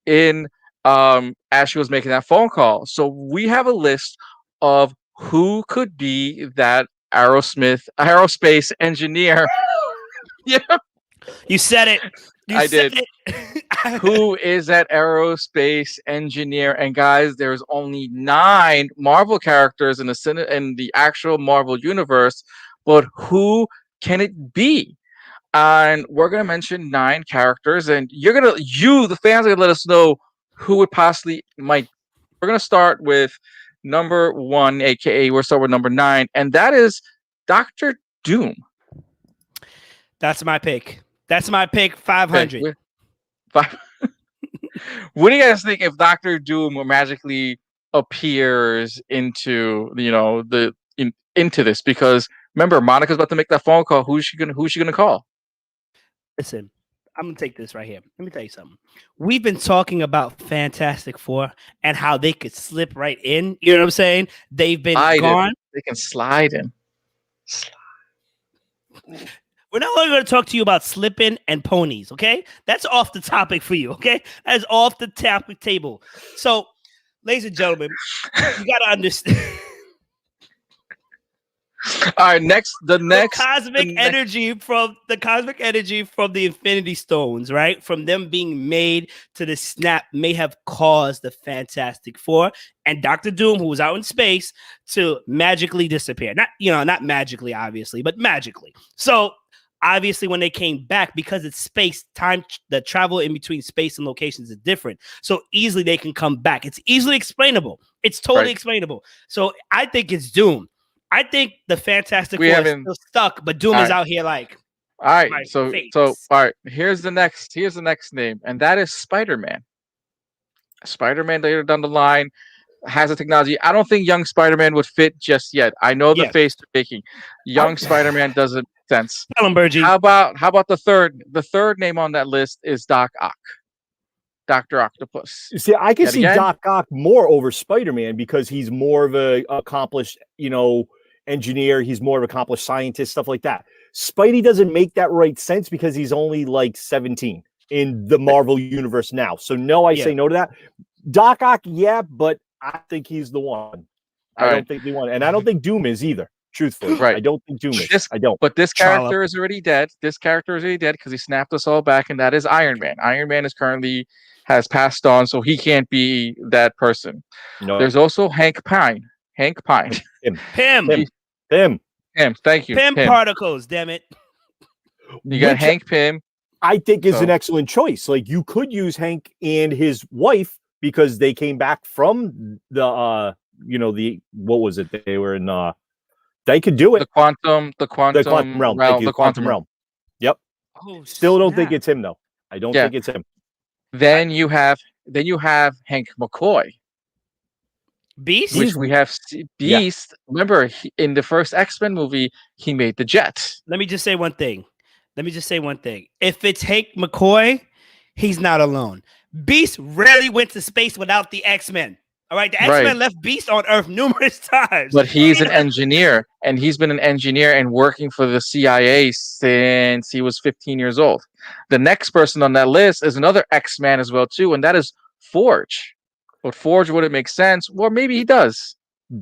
in as she was making that phone call. So we have a list of who could be that aerospace engineer. Yeah, you said it. I did. Who is that aerospace engineer? And guys, there's only 9 Marvel characters in the actual Marvel universe, but who can it be? And we're gonna mention 9 characters, and the fans are gonna let us know who it possibly might. We're gonna start with number 1, aka we'll start with number 9, and that is Dr. Doom. That's my pick. 500. Okay. What do you guys think if Dr. Doom magically appears into into this? Because remember, Monica's about to make that phone call. Who's she gonna call? Listen, I'm gonna take this right here. Let me tell you something. We've been talking about Fantastic Four and how they could slip right in. You know what I'm saying? They've been gone. They can slide in. We're not only going to talk to you about slipping and ponies, okay? That's off the topic for you, okay? That is off the topic table. So, ladies and gentlemen, you got to understand. All right, the cosmic energy from the Infinity Stones, right? From them being made to the snap may have caused the Fantastic Four and Dr. Doom, who was out in space, to magically disappear. Not magically, obviously, but magically. So obviously, when they came back, because it's space, time, the travel in between space and locations is different. So easily they can come back. It's easily explainable. It's totally explainable. So I think it's Doom. I think the Fantastic Four is still stuck, but Doom is out here like. All right, so all right. Here's the next name, and that is Spider-Man. Spider-Man later down the line has a technology. I don't think young Spider-Man would fit just yet. I know the face they're making. Young Spider-Man doesn't make sense. Tell him, Bergy. How about the third? The third name on that list is Doc Ock. Dr. Octopus. See, I can see Doc Ock more over Spider-Man because he's more of a accomplished, engineer. He's more of an accomplished scientist, stuff like that. Spidey doesn't make that right sense because he's only like 17 in the Marvel universe now. So no, I say no to that. Doc Ock, yeah, but I think he's the one. I don't think the one, and I don't think Doom is either. Truthfully, I don't think Doom is. I don't. But this character is already dead. This character is already dead because he snapped us all back, and that is Iron Man. Iron Man has passed on, so he can't be that person. No. There's also Hank Pym. Hank Pym. Him. Thank you. Pym particles. Damn it. You got Hank Pym. I think is an excellent choice. Like you could use Hank and his wife because they came back from the what was it? They were in they could do it. The quantum realm. The quantum realm. Yep. Oh, still don't think it's him though. I don't think it's him. Then you have Hank McCoy. Beast? Which we have Beast. Yeah. Remember, in the first X-Men movie, he made the jet. Let me just say one thing. If it's Hank McCoy, he's not alone. Beast rarely went to space without the X-Men. All right, the X-Men left Beast on Earth numerous times. But he's an engineer, and he's been an engineer and working for the CIA since he was 15 years old. The next person on that list is another X-Man as well, too, and that is Forge. But Forge wouldn't make sense, or maybe he does.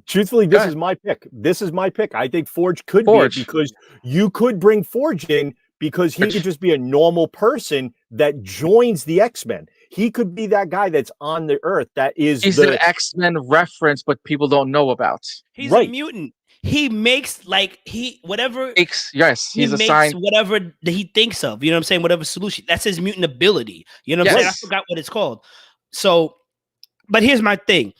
Truthfully, this is my pick. I think Forge could be it because you could bring Forge in because he could just be a normal person that joins the X-Men. He could be that guy that's on the Earth that is he's an X-Men reference, but people don't know about. He's a mutant. He makes he's assigned whatever he thinks of. You know what I'm saying? Whatever solution. That's his mutant ability. You know what I'm saying? I forgot what it's called. So, but here's my thing.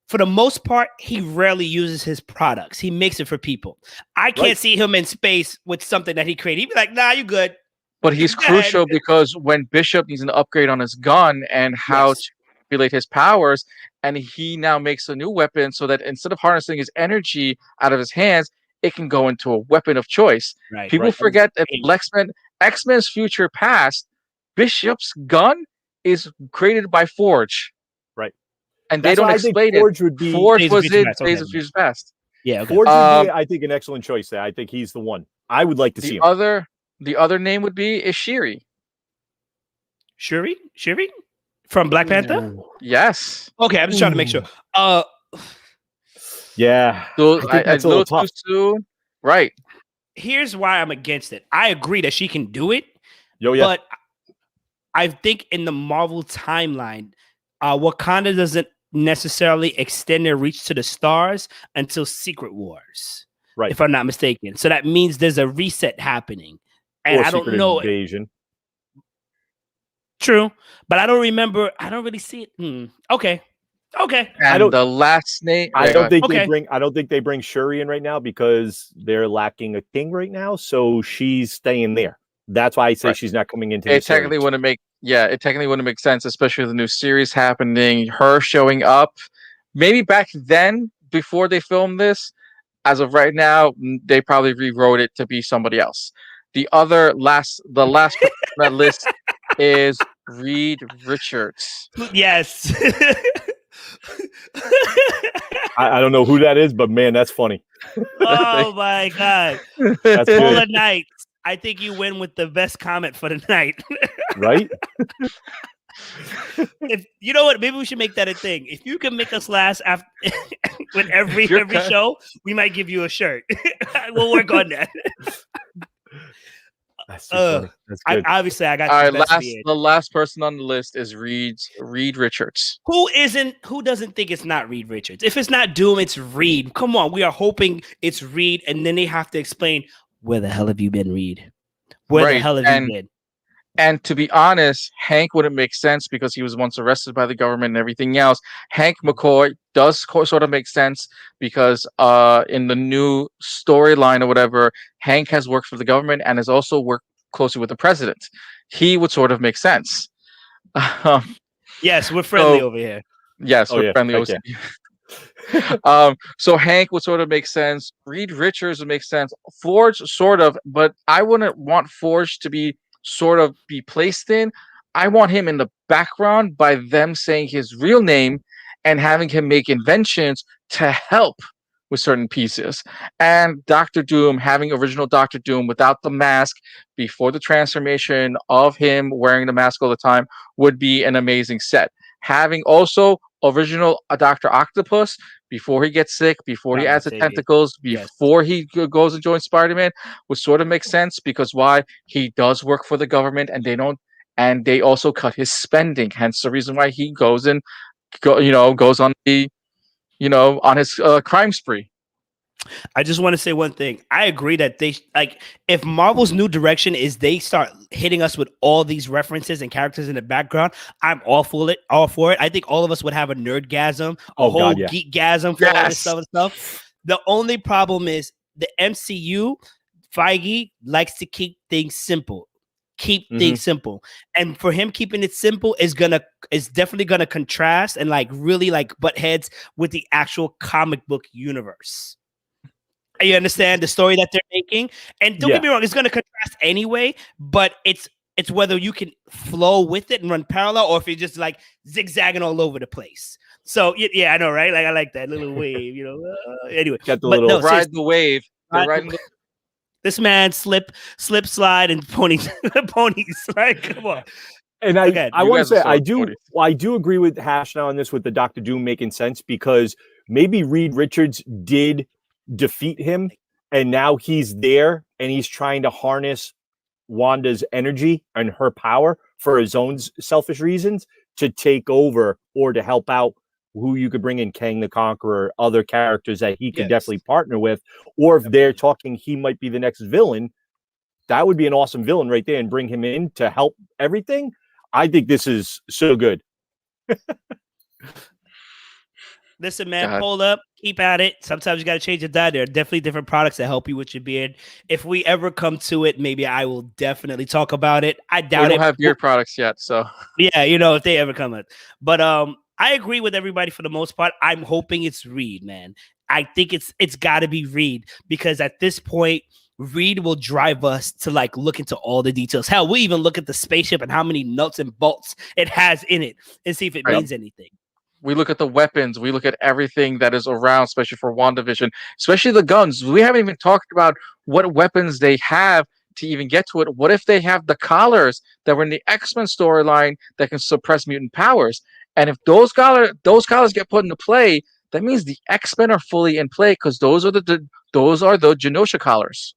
For the most part, he rarely uses his products. He makes it for people. I can't see him in space with something that he created. He'd be like, nah, you good. But he's crucial because when Bishop needs an upgrade on his gun and how to manipulate his powers, and he now makes a new weapon so that instead of harnessing his energy out of his hands, it can go into a weapon of choice. People forget that X-Men's future past, Bishop's gun is created by Forge. Right. And they don't explain it. Forge was in Days of Future Past. Yeah. Okay. Forge would be, I think, an excellent choice there. I think he's the one. I would like to see him. The other name would be Shuri. Shuri from Black Panther. Yes. Okay, I'm just trying to make sure. Yeah. So that's a little too soon. Right. Here's why I'm against it. I agree that she can do it. But I think in the Marvel timeline, Wakanda doesn't necessarily extend their reach to the stars until Secret Wars. Right. If I'm not mistaken. So that means there's a reset happening. And I don't know. Invasion. True. But I don't remember. I don't really see it. Okay. And the last name. I don't think they bring Shuri in right now because they're lacking a king right now. So she's staying there. That's why I say she's not coming into it. Technically wouldn't make sense, especially with the new series happening. Her showing up, maybe back then before they filmed this. As of right now, they probably rewrote it to be somebody else. The last person on that list is Reed Richards. Yes. I don't know who that is, but man, that's funny. Oh my God. That's all the night. I think you win with the best comment for the night. Right? If you know what, maybe we should make that a thing. If you can make us last after with every show, we might give you a shirt. We'll work on that. That's funny. That's good. Obviously, I got the last person on the list is Reed Richards. Who doesn't think it's not Reed Richards? If it's not Doom, it's Reed. Come on, we are hoping it's Reed, and then they have to explain where the hell have you been, Reed? Where the hell have you been? And to be honest, Hank wouldn't make sense because he was once arrested by the government and everything else. Hank McCoy does sort of make sense because in the new storyline or whatever, Hank has worked for the government and has also worked closely with the president. He would sort of make sense. Yes, we're friendly over here. Yes, we're friendly over here. So Hank would sort of make sense. Reed Richards would make sense. Forge, sort of, but I wouldn't want Forge to be placed in. I want him in the background by them saying his real name and having him make inventions to help with certain pieces. And Doctor Doom, having original Doctor Doom without the mask before the transformation of him wearing the mask all the time would be an amazing set. Having also original Dr. Octopus before he gets sick, before he adds the tentacles, before he goes and joins Spider-Man would sort of make sense, because why? He does work for the government, and they also cut his spending. Hence the reason why he goes on the on his crime spree. I just want to say one thing. I agree that if Marvel's new direction is they start hitting us with all these references and characters in the background, I'm all for it. I think all of us would have a nerdgasm, geekgasm for all this other stuff. The only problem is the MCU, Feige likes to keep things simple. Things simple, and for him keeping it simple is definitely gonna contrast and really butt heads with the actual comic book universe. You understand the story that they're making, and don't get me wrong, it's gonna contrast anyway. But it's whether you can flow with it and run parallel, or if you're just zigzagging all over the place. So yeah, I know, right? I like that little wave, Anyway, got the ride the wave. This man slip, slide, and ponies. Come on. And I want to say I do agree with Hash now on this with the Doctor Doom making sense, because maybe Reed Richards did defeat him, and now he's there and he's trying to harness Wanda's energy and her power for his own selfish reasons to take over or to help out who you could bring in, Kang the Conqueror, other characters that he could definitely partner with. Or if they're talking he might be the next villain, that would be an awesome villain right there, and bring him in to help everything. I think this is so good. Listen, man, pull up, keep at it. Sometimes you got to change your diet. There are definitely different products that help you with your beard. If we ever come to it, maybe I will definitely talk about it. I doubt we don't have beard products yet, so yeah, if they ever come up. But I agree with everybody for the most part. I'm hoping it's Reed, man. I think it's got to be Reed, because at this point, Reed will drive us to look into all the details. Hell, we even look at the spaceship and how many nuts and bolts it has in it and see if it means anything. We look at the weapons. We look at everything that is around, especially for WandaVision, especially the guns. We haven't even talked about what weapons they have to even get to it. What if they have the collars that were in the X-Men storyline that can suppress mutant powers? And if those collars get put into play, that means the X-Men are fully in play, because those are the Genosha collars.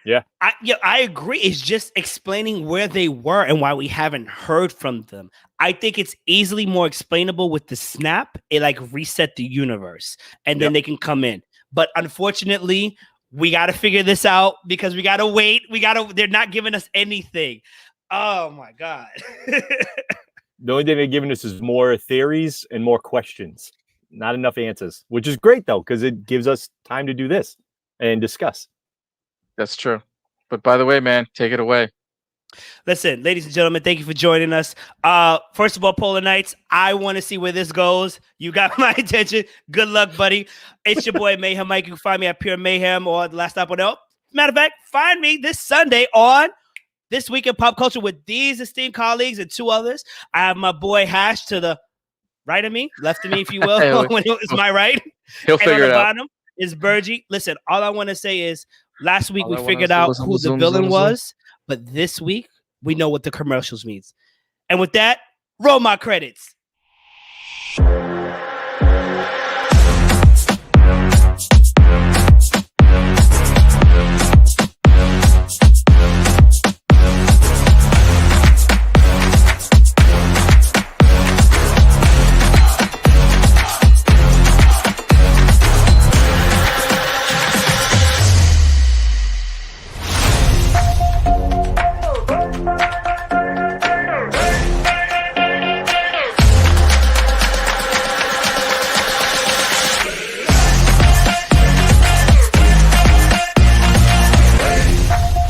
Yeah, I agree. It's just explaining where they were and why we haven't heard from them. I think it's easily more explainable with the snap. It reset the universe, and then they can come in. But unfortunately, we got to figure this out, because we got to wait. They're not giving us anything. Oh my God. The only thing they're giving us is more theories and more questions. Not enough answers, which is great though, because it gives us time to do this and discuss. That's true. But by the way, man, take it away. Listen, ladies and gentlemen, thank you for joining us. First of all, Polar Knights, I want to see where this goes. You got my attention. Good luck, buddy. It's your boy Mayhem Mike. You can find me at Pure Mayhem or the Last Stop on L. Matter of fact, find me this Sunday on This Week in Pop Culture with these esteemed colleagues and two others. I have my boy Hash to the right of me, left of me, if you will. It's my right. He'll figure it out. Bottom is Bergy. Listen, all I want to say is last week we figured out who the villain was, but this week we know what the commercials means. And with that, roll my credits.